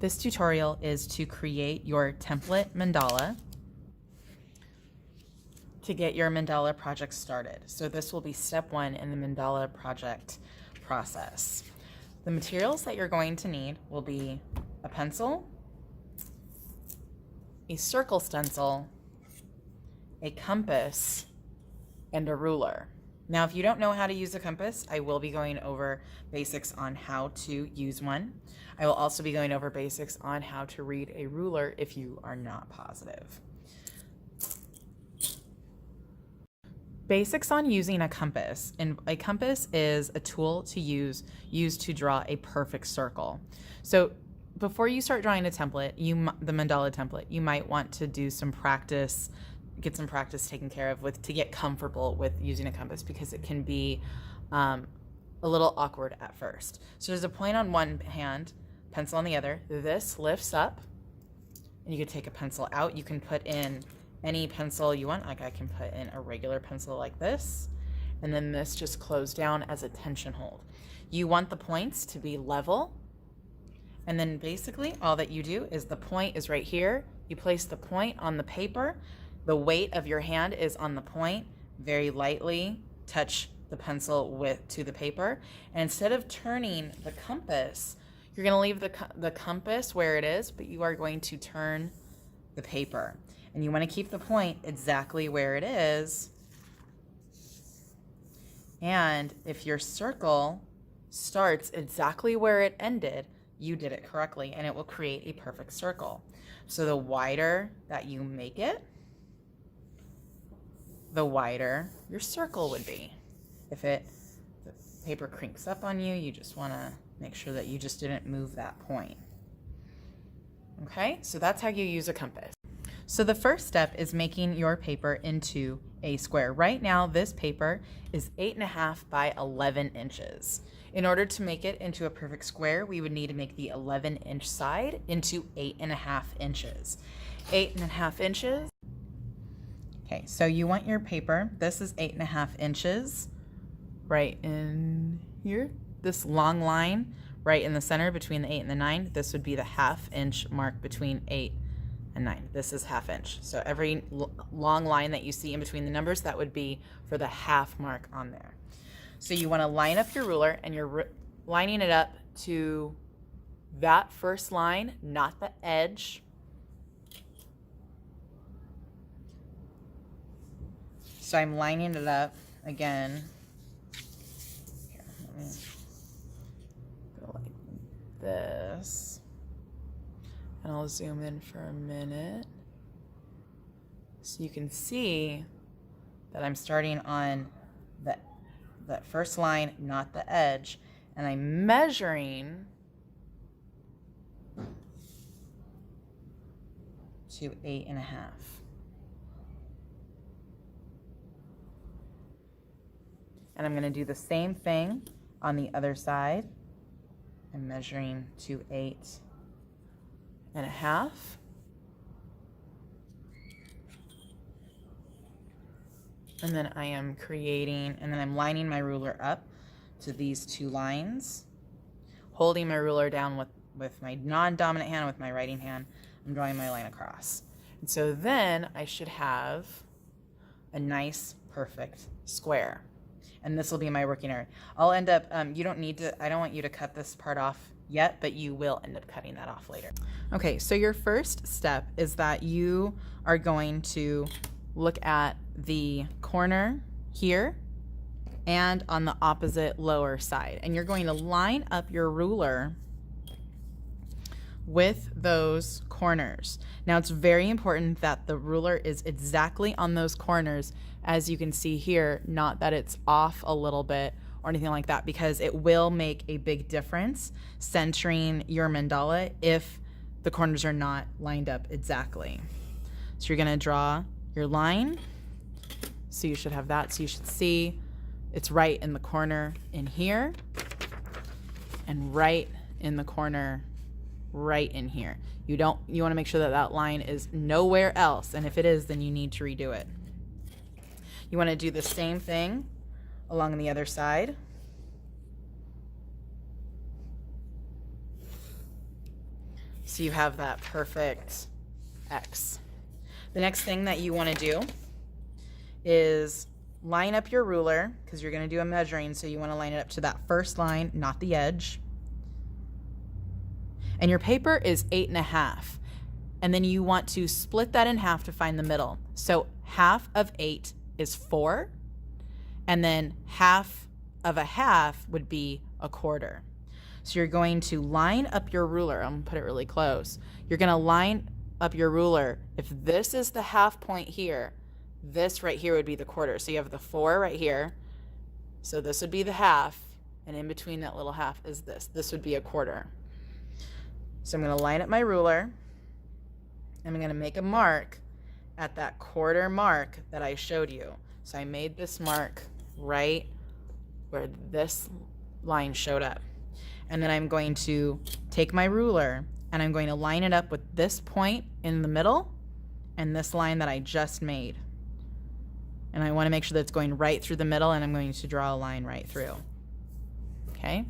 This tutorial is to create your template mandala to get your mandala project started. So this will be step 1 in the mandala project process. The materials that you're going to need will be a pencil, a circle stencil, a compass, and a ruler. Now, if you don't know how to use a compass, I will be going over basics on how to use one. I will also be going over basics on how to read a ruler if you are not positive. Basics on using a compass. And a compass is a tool to use to draw a perfect circle. So before you start drawing a template, the mandala template, you might want to do some practice, get some practice taken care of to get comfortable with using a compass, because it can be a little awkward at first. So there's a point on one hand, pencil on the other. This lifts up, and you can take a pencil out. You can put in any pencil you want. Like I can put in a regular pencil like this, and then this just closed down as a tension hold. You want the points to be level, and then basically all that you do is the point is right here. You place the point on the paper. The weight of your hand is on the point. Very lightly touch the pencil to the paper. And instead of turning the compass, you're going to leave the compass where it is, but you are going to turn the paper. And you want to keep the point exactly where it is. And if your circle starts exactly where it ended, you did it correctly, and it will create a perfect circle. So the wider that you make it, the wider your circle would be. If the paper crinks up on you, you just want to make sure that you just didn't move that point. Okay, so that's how you use a compass. So the first step is making your paper into a square. Right now, this paper is 8.5 by 11 inches. In order to make it into a perfect square, we would need to make the 11-inch side into 8.5 inches. 8.5 inches. Okay, so you want your paper, this is 8.5 inches, right in here. This long line right in the center between the 8 and the 9, this would be the half-inch mark between 8 and 9. This is half inch. So every long line that you see in between the numbers, that would be for the half mark on there. So you want to line up your ruler, and you're lining it up to that first line, not the edge. So I'm lining it up again. Here, let me go like this. And I'll zoom in for a minute. So you can see that I'm starting on that first line, not the edge. And I'm measuring to 8.5. And I'm going to do the same thing on the other side. I'm measuring to 8.5. And then I am creating, and then I'm lining my ruler up to these two lines, holding my ruler down with my non-dominant hand, with my writing hand. I'm drawing my line across. And so then I should have a nice, perfect square. And this will be my working area. I'll end up, you don't need to, I don't want you to cut this part off yet, but you will end up cutting that off later. Okay, so your first step is that you are going to look at the corner here and on the opposite lower side. And you're going to line up your ruler with those corners. Now it's very important that the ruler is exactly on those corners, as you can see here, not that it's off a little bit or anything like that, because it will make a big difference centering your mandala if the corners are not lined up exactly. So you're gonna draw your line. So you should have that. So you should see it's right in the corner in here, and right in the corner right in here. You want to make sure that that line is nowhere else, and if it is, then you need to redo it. You want to do the same thing along the other side. So you have that perfect X. The next thing that you want to do is line up your ruler, because you're going to do a measuring, so you want to line it up to that first line, not the edge. And your paper is 8.5. And then you want to split that in half to find the middle. So half of 8 is 4. And then half of a half would be a quarter. So you're going to line up your ruler. I'm going to put it really close. You're going to line up your ruler. If this is the half point here, this right here would be the quarter. So you have the 4 right here. So this would be the half. And in between that little half is this. This would be a quarter. So I'm going to line up my ruler. I'm going to make a mark at that quarter mark that I showed you. So I made this mark right where this line showed up. And then I'm going to take my ruler and I'm going to line it up with this point in the middle and this line that I just made. And I want to make sure that it's going right through the middle, and I'm going to draw a line right through. Okay?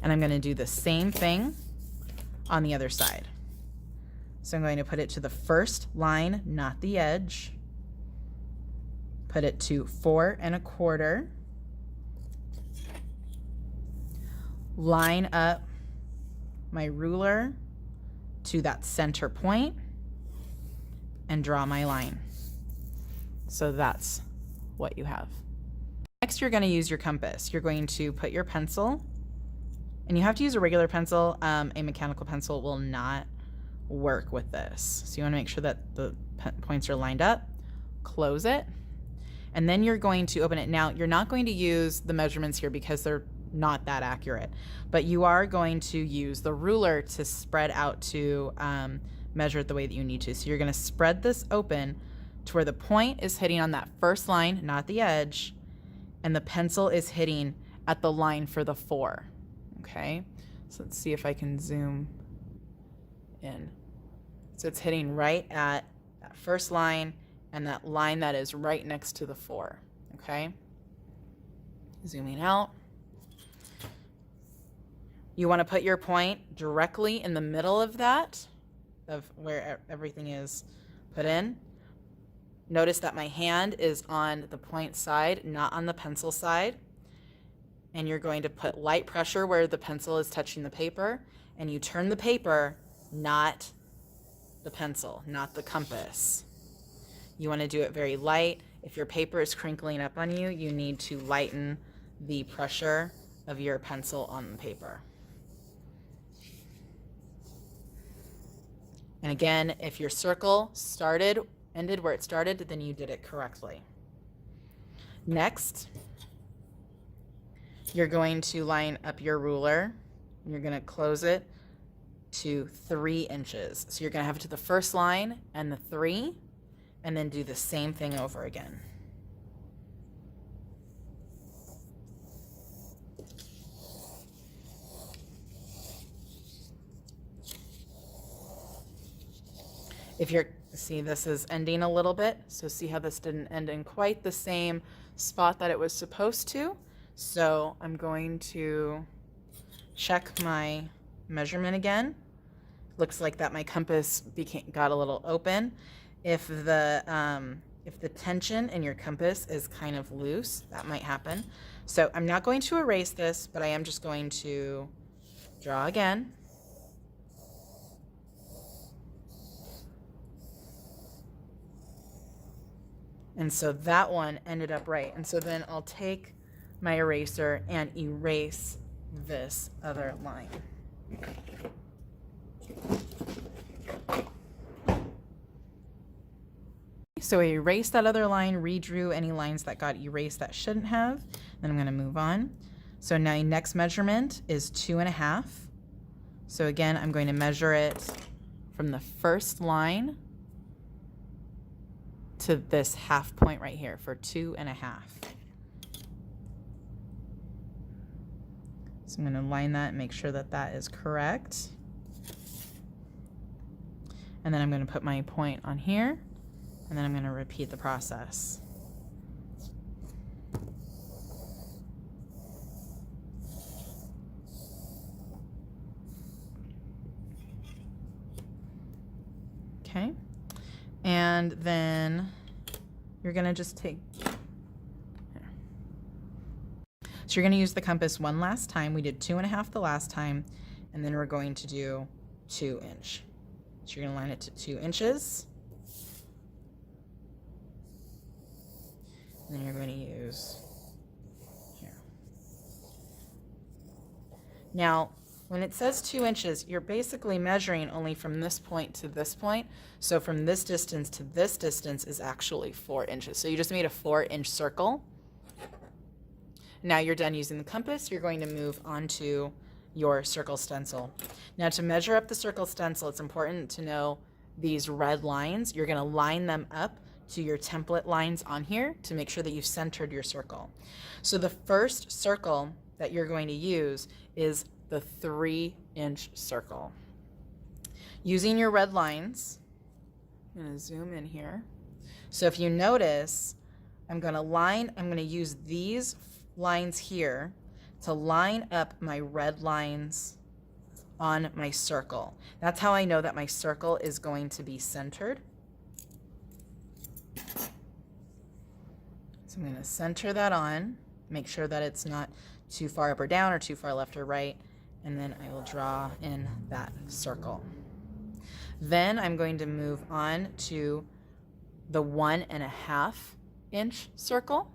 And I'm going to do the same thing on the other side. So I'm going to put it to the first line, not the edge. Put it to 4 1/4. Line up my ruler to that center point and draw my line. So that's what you have. Next, you're going to use your compass. You're going to put your pencil, and you have to use a regular pencil. A mechanical pencil will not work with this. So you want to make sure that the points are lined up. Close it, and then you're going to open it. Now, you're not going to use the measurements here because they're not that accurate, but you are going to use the ruler to spread out to measure it the way that you need to. So you're going to spread this open to where the point is hitting on that first line, not the edge, and the pencil is hitting at the line for the 4. Okay, so let's see if I can zoom in. So it's hitting right at that first line and that line that is right next to the 4. Okay, zooming out. You want to put your point directly in the middle of that, of where everything is put in. Notice that my hand is on the point side, not on the pencil side. And you're going to put light pressure where the pencil is touching the paper, and you turn the paper, not the pencil, not the compass. You want to do it very light. If your paper is crinkling up on you, you need to lighten the pressure of your pencil on the paper. And again, if your circle ended where it started, then you did it correctly. Next, you're going to line up your ruler. You're going to close it to 3 inches. So you're going to have it to the first line and the 3, and then do the same thing over again. See, this is ending a little bit, so see how this didn't end in quite the same spot that it was supposed to. So I'm going to check my measurement again. Looks like that my compass got a little open. If the tension in your compass is kind of loose, that might happen. So I'm not going to erase this, but I am just going to draw again. And so that one ended up right. And so then I'll take my eraser and erase this other line. So I erased that other line, redrew any lines that got erased that shouldn't have. Then I'm going to move on. So now my next measurement is 2.5. So again, I'm going to measure it from the first line to this half point right here for 2.5. So I'm going to line that and make sure that that is correct. And then I'm going to put my point on here, and then I'm going to repeat the process. Okay. And then you're going to just take, so you're going to use the compass one last time. We did 2.5 the last time, and then we're going to do 2 inch. So you're going to line it to 2 inches. And then you're going to use here. Now, when it says 2 inches, you're basically measuring only from this point to this point. So from this distance to this distance is actually 4 inches. So you just made a 4-inch circle. Now you're done using the compass. You're going to move on to your circle stencil. Now to measure up the circle stencil, it's important to know these red lines. You're going to line them up to your template lines on here to make sure that you've centered your circle. So the first circle that you're going to use is the 3-inch circle. Using your red lines, I'm going to zoom in here. So if you notice, I'm going to use these lines here to line up my red lines on my circle. That's how I know that my circle is going to be centered. So I'm going to center that on, make sure that it's not too far up or down or too far left or right, and then I will draw in that circle. Then I'm going to move on to the 1.5 inch circle.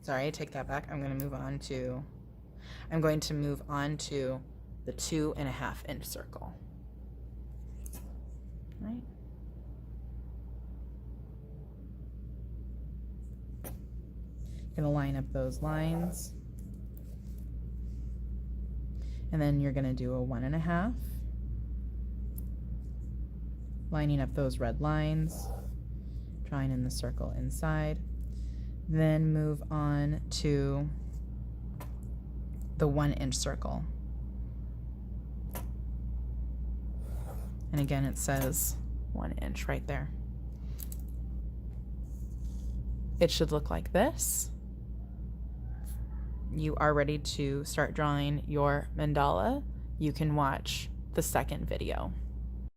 Sorry, I take that back. I'm going to move on to the 2.5 inch circle. Right? Going to line up those lines. And then you're going to do a 1.5. Lining up those red lines, drawing in the circle inside. Then move on to the 1-inch circle. And again, it says 1 inch right there. It should look like this. You are ready to start drawing your mandala. You can watch the second video.